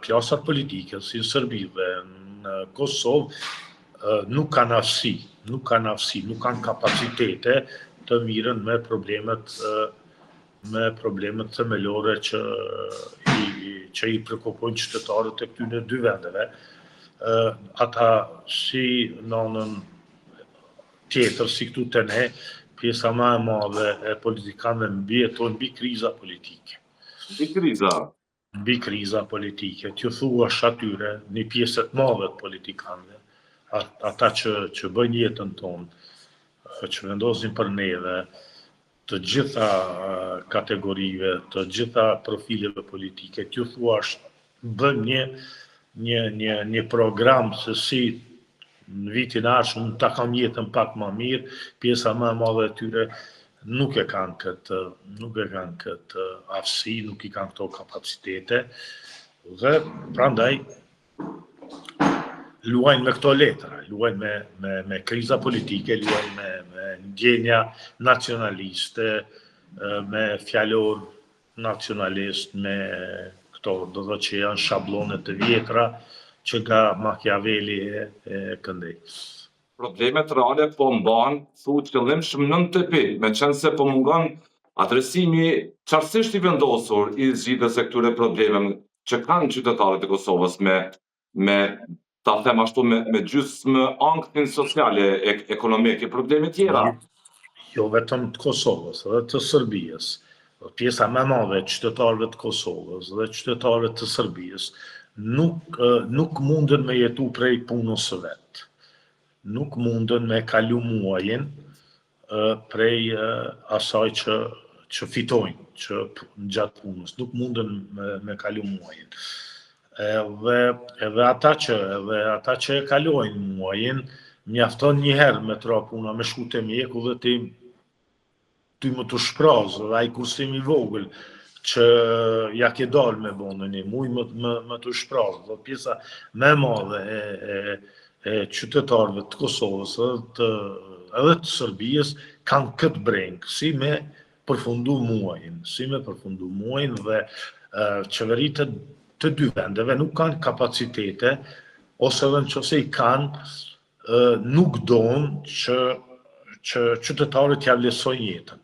klasat politike, si në Serbi dhe në Kosovë, nuk kanë aftësi, nuk kanë kapacitete të miren me problemet themelore që i prekupojnë qytetarët e këtyre dy vendeve. Ata si në anën tjetër, si këtu të ne, pjesa më e madhe e politikanëve mbijetojnë mbi kriza politike. Mbi kriza politike, t'ju thuash atyre, një pjesët madhe të politikanëve, ata që bëjnë jetën tonë, që vendosin për neve, të gjitha kategorive, të gjitha profileve politike, t'ju thuash, bëjmë një program se si në vitin arshëm ta kam jetën pak më mirë, pjesa më e madhe e tyre nuk e kanë këtë aftësi, nuk i kanë këto kapacitete, dhe prandaj luajnë me këto letra, luajnë me kriza politike, luajnë me ndjenja nacionaliste, me fjalor nacionalist, me këto do të që janë shablonet të vjetra që nga Machiavelli e këndej. Problemet reale po mban, thuhet qëllimshëm nën tepi, me qenë se po mungon adresimi qartësisht i vendosur i zgjidhjes së këtyre problemeve që kanë qytetarët e Kosovës me ta them ashtu me gjysmë anktin sociale, ekonomike, probleme tjera. Jo vetëm të Kosovës, edhe të Serbisë. Pjesa më e madhe e qytetarëve të Kosovës dhe qytetarëve të Serbisë nuk mundën me jetu prej punës së vet. Nuk mundën me kalu muajin prej asaj që fitojnë, që gjatë punës. Nuk mundën me kalu muajin. Edhe ata që e kalojnë muajin, mjafton një herë me tra puna, me shku te mjeku dhe ty më të shprazë, dhe ai kursim i vogël që ja ke dalë me bonë një muj më të shprazë. Dhe pjesa me madhe e qytetarëve të Kosovës edhe të Serbisë kanë këtë brengë, si me përfundu muajin, dhe qeveritë të dy vendeve nuk kanë kapacitete, ose edhe nëse i kanë, nuk donë që qytetarët ja vlerësojnë jetën.